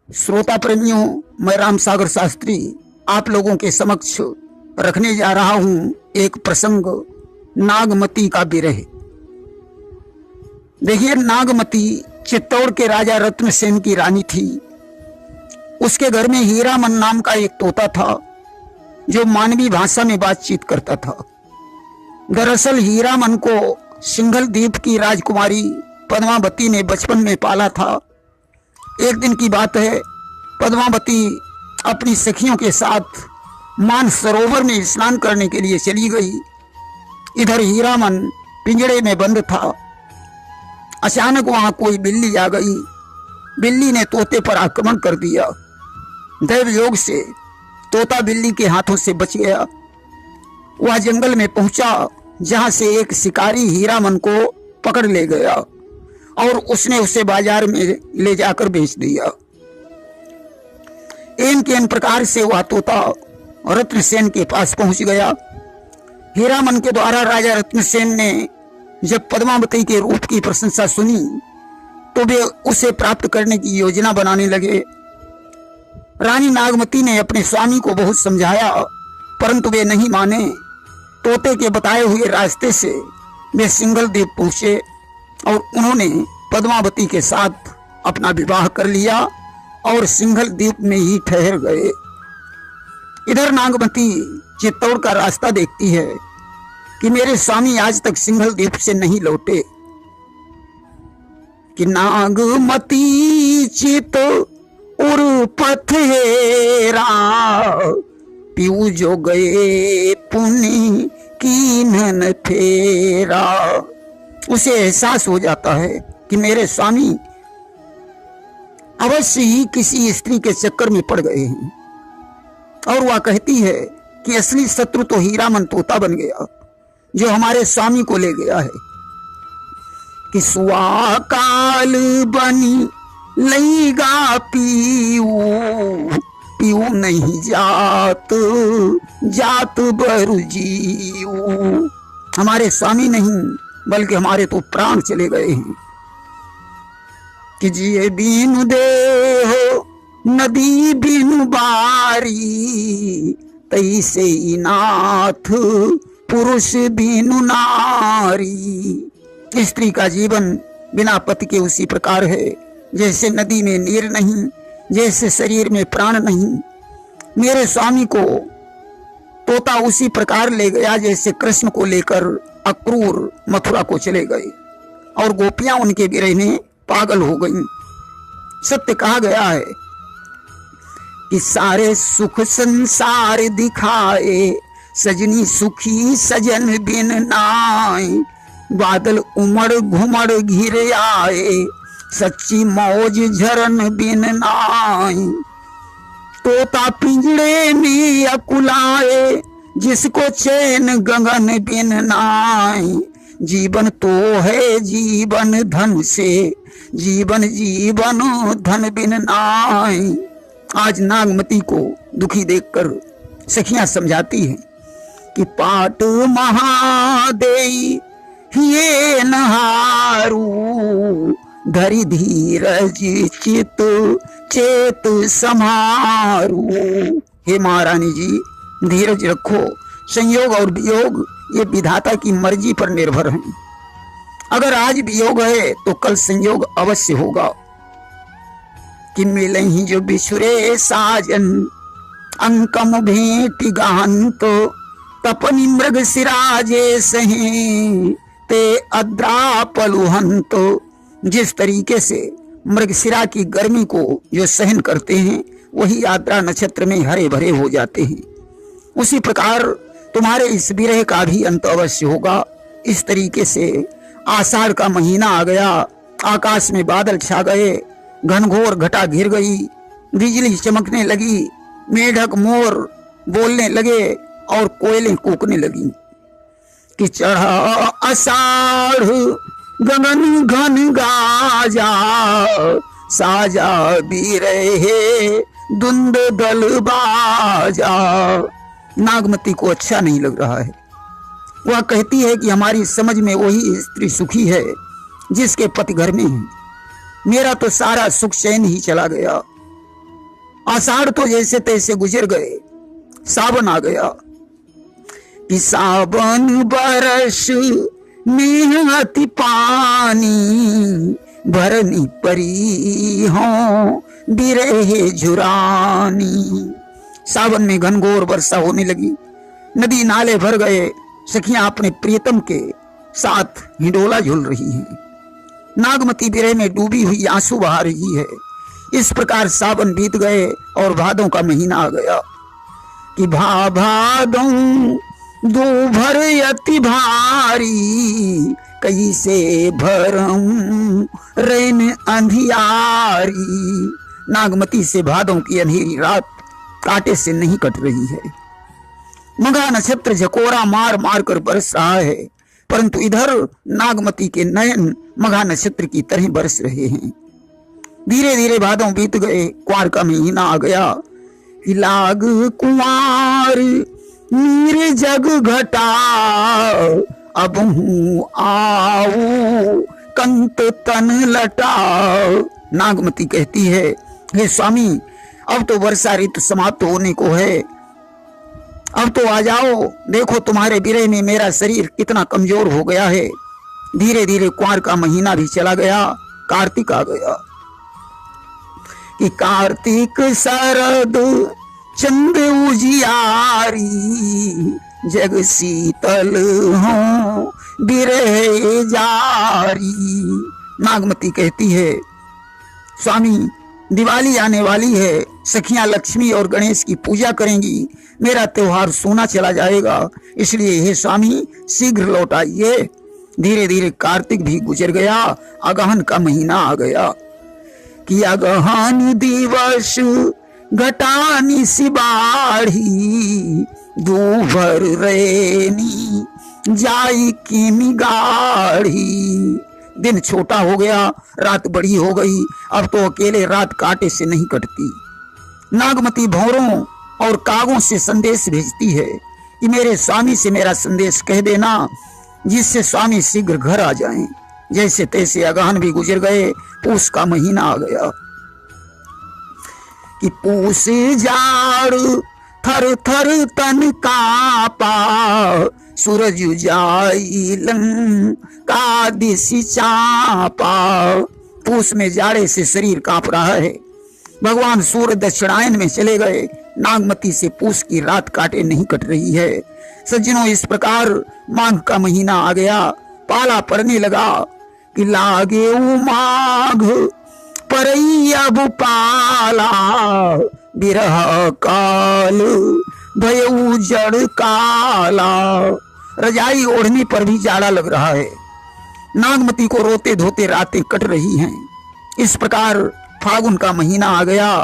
श्रोता प्रेमियों, मैं राम सागर शास्त्री आप लोगों के समक्ष रखने जा रहा हूं एक प्रसंग, नागमती का विरह। देखिए, नागमती चित्तौड़ के राजा रत्नसेन की रानी थी। उसके घर में हीरामन नाम का एक तोता था जो मानवी भाषा में बातचीत करता था। दरअसल हीरामन को सिंघल द्वीप की राजकुमारी पद्मावती ने बचपन में पाला था। एक दिन की बात है, पद्मावती अपनी सखियों के साथ मानसरोवर में स्नान करने के लिए चली गई। इधर हीरामन पिंजड़े में बंद था। अचानक वहां कोई बिल्ली आ गई। बिल्ली ने तोते पर आक्रमण कर दिया। दैव योग से तोता बिल्ली के हाथों से बच गया। वह जंगल में पहुंचा जहां से एक शिकारी हीरामन को पकड़ ले गया और उसने उसे बाजार में ले जाकर बेच दिया। इन के इन प्रकार से वह तोता रत्नसेन के पास पहुंच गया। हीरामन के द्वारा राजा रत्नसेन ने जब पद्मावती के रूप की प्रशंसा सुनी तो वे उसे प्राप्त करने की योजना बनाने लगे। रानी नागमती ने अपने स्वामी को बहुत समझाया, परंतु वे नहीं माने। तोते के बताए हुए रास्ते से वे सिंघल द्वीप पहुंचे और उन्होंने पद्मावती के साथ अपना विवाह कर लिया और सिंघल द्वीप में ही ठहर गए। इधर नागमती चित्तौड़ का रास्ता देखती है कि मेरे स्वामी आज तक सिंघल द्वीप से नहीं लौटे। कि नागमती चित उर पथेरा पीऊ जो गए पुनि कीन्हन फेरा। उसे एहसास हो जाता है कि मेरे स्वामी अवश्य ही किसी स्त्री के चक्कर में पड़ गए हैं। और वह कहती है कि असली शत्रु तो हीरामन तोता बन गया जो हमारे स्वामी को ले गया है। कि सुआ काल बनी लईगा पीऊ पीऊ नहीं जात जात बरु जीऊ। हमारे स्वामी नहीं बल्कि हमारे तो प्राण चले गए हैं। कि जिए बीनु देहो नदी बिनु बारी तैसे ही नाथ पुरुष बिनु नारी। स्त्री का जीवन बिना पति के उसी प्रकार है जैसे नदी में नीर नहीं, जैसे शरीर में प्राण नहीं। मेरे स्वामी को तोता उसी प्रकार ले गया जैसे कृष्ण को लेकर अक्रूर मथुरा को चले गए और गोपियां उनके विरह में पागल हो गईं। सत्य कहा गया है कि सारे सुख संसार दिखाए सजनी सुखी सजन बिन नाय। बादल उमड़ घुमड़ घिर आए सच्ची मौज झरन बिन नाय। तोता पिंजड़े में अकुलाए जिसको चैन गगन बिन नाय। जीवन तो है जीवन धन से जीवन जीवन धन बिन नाय। आज नागमती को दुखी देखकर सखियां समझाती हैं कि पाट महादेई ये नहारू धरि धीरज चित चेत समारू। हे महारानी जी, धीरज रखो। संयोग और वियोग ये विधाता की मर्जी पर निर्भर है। अगर आज वियोग है तो कल संयोग अवश्य होगा। कि मिले ही जो बिछुरे साजन अंकम भेंट गहंत तपनी मृग सिराजे सहे ते अद्रा पलुहंत। जिस तरीके से मृगशिरा की गर्मी को जो सहन करते हैं वही आद्रा नक्षत्र में हरे भरे हो जाते हैं, उसी प्रकार तुम्हारे इस विरह का भी अंत अवश्य होगा। इस तरीके से आषाढ़ का महीना आ गया, आकाश में बादल छा गए, घनघोर घटा घिर गई, बिजली चमकने लगी, मेढक मोर बोलने लगे और कोयलें कूकने लगी। कि चढ़ा आषाढ़ गगन घन गाजा साजा बिरहे धुंध दल बाजा। नागमती को अच्छा नहीं लग रहा है। वह कहती है कि हमारी समझ में वही स्त्री सुखी है जिसके पति घर में है। मेरा तो सारा सुख चैन ही चला गया। आषाढ़ तो जैसे तैसे गुजर गए, सावन आ गया कि सावन बरस में अति पानी, भरनी परी हो बिरहे झुरानी। सावन में घनघोर वर्षा होने लगी, नदी नाले भर गए, सखियां अपने प्रियतम के साथ हिंडोला झूल रही हैं, नागमती बिरह में डूबी हुई आंसू बहा रही है। इस प्रकार सावन बीत गए और भादों का महीना आ गया कि भादों दो भर अति भारी, कैसे भरम रैन अंधियारी। नागमती से भादों की अंधेरी रात कांटे से नहीं कट रही है। मघा नक्षत्र झकोरा मार मार कर बरस रहा है, परंतु इधर नागमती के नयन मघा नक्षत्र की तरह बरस रहे हैं। धीरे धीरे भादों बीत गए, कुंवार का महीना आ गया कि लाग कुंवार नीर जग घटा, अब हूँ आऊ कंत तन लटा। नागमती कहती है, हे स्वामी, अब तो वर्षा ऋतु समाप्त होने को है, अब तो आ जाओ, देखो तुम्हारे बिरह में मेरा शरीर कितना कमजोर हो गया है। धीरे धीरे कुंवार का महीना भी चला गया, कार्तिक आ गया कि कार्तिक शरद चंद उजियारी, जग शीतल हो बिरह जारी। नागमती कहती है, स्वामी दिवाली आने वाली है, सखियां लक्ष्मी और गणेश की पूजा करेंगी, मेरा त्योहार सोना चला जाएगा, इसलिए हे स्वामी शीघ्र लौट आइए। धीरे धीरे कार्तिक भी गुजर गया, अगहन का महीना आ गया कि अगहन दिवस घटानी सिबाढ़ी, दूभर रेनी जाई की गाढ़ी। दिन छोटा हो गया, रात बड़ी हो गई, अब तो अकेले रात कांटे से नहीं कटती। नागमती भौरों और कागों से संदेश भेजती है कि मेरे स्वामी से मेरा संदेश कह देना, जिससे स्वामी शीघ्र घर आ जाएं। जैसे तैसे अगहन भी गुजर गए, पूस का महीना आ गया कि पूस जाड़ थर थर तन कापा, सूरज उजाई लंका दिशि चापा। पूस में जाड़े से शरीर कांप रहा है, भगवान सूर्य दक्षिणायन में चले गए, नागमती से पूस की रात काटे नहीं कट रही है। सज्जनों, इस प्रकार माघ का महीना आ गया, पाला पड़ने लगा कि लागे माघ परई अब पाला, बिरह काल भयऊ जड़ काला। रजाई ओढ़ने पर भी जाड़ा लग रहा है, नागमती को रोते धोते रातें कट रही हैं। इस प्रकार फागुन का महीना आ गया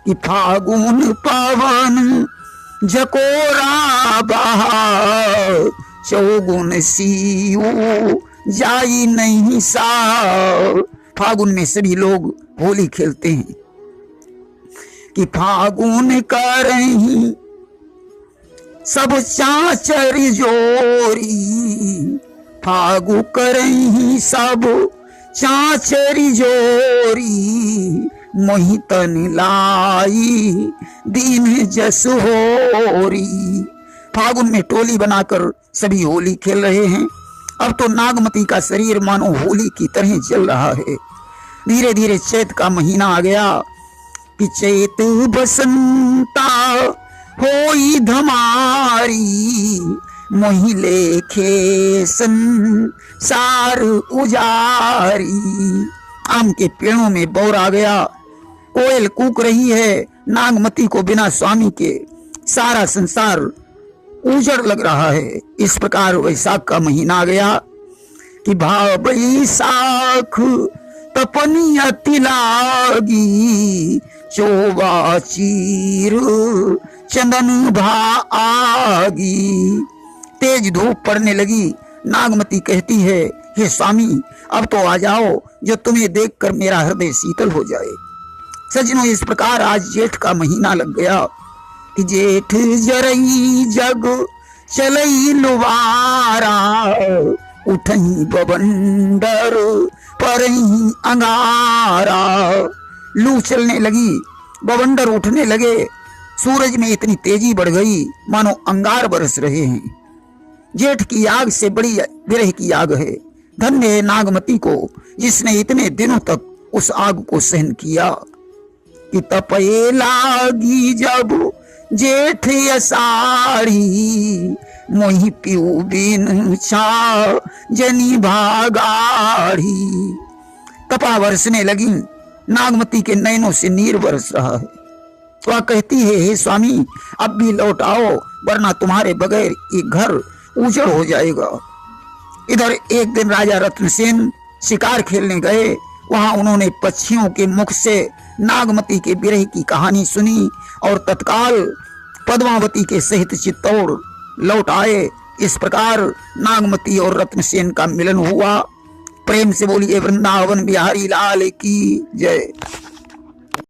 कि फागुन पवन झकोरा बहा, चौगुन सीऊ जाई नहीं सा। फागुन में सभी लोग होली खेलते हैं कि फागुन करही सब चाचर जोरी, फागु करही सब चाचरी जोरी, मोहितन लाई दिन जस होरी। फागुन में टोली बनाकर सभी होली खेल रहे हैं। अब तो नागमती का शरीर मानो होली की तरह जल रहा है। धीरे धीरे चैत का महीना आ गया कि चैत बसंता होई धमारी, मोहिले खेसन सार उजारी। आम के पेड़ों में बौर आ गया, कोयल कूक रही है। नागमती को बिना स्वामी के सारा संसार उजड़ लग रहा है। इस प्रकार वैशाख का महीना आ गया कि भाव बैसाख तपनी अति लागी, चोबा चीर चंदन भा आगी। तेज धूप पड़ने लगी। नागमती कहती है, हे स्वामी अब तो आ जाओ, जो तुम्हें देखकर मेरा हृदय शीतल हो जाए। सजनों, इस प्रकार आज जेठ का महीना लग गया कि जेठ जरई जग चलई लुवारा, उठई बवंडर परई अंगारा। लू चलने लगी, बवंडर उठने लगे। सूरज में इतनी तेजी बढ़ गई मानो अंगार बरस रहे हैं। जेठ की आग से बड़ी विरह की आग है। धन्य है नागमती को जिसने इतने दिनों तक उस आग को सहन किया। कि तपये लागी जब जेठ अषाढ़ी, मोहि पीऊ बिन छा जनी भागाढ़ी। तपा बरसने लगी, नागमती के नयनों से नीर बरस रहा है। तो कहती है, हे स्वामी अब भी लौट आओ वरना तुम्हारे बगैर ये घर उजड़ हो जाएगा। इधर एक दिन राजा रत्नसेन शिकार खेलने गए। वहां उन्होंने पक्षियों के मुख से नागमती के विरह की कहानी सुनी और तत्काल पद्मावती के सहित चित्तौड़ लौट आए। इस प्रकार नागमती और रत्नसेन का मिलन हुआ। प्रेम से बोलिए वृंदावन बिहारी लाल की जय।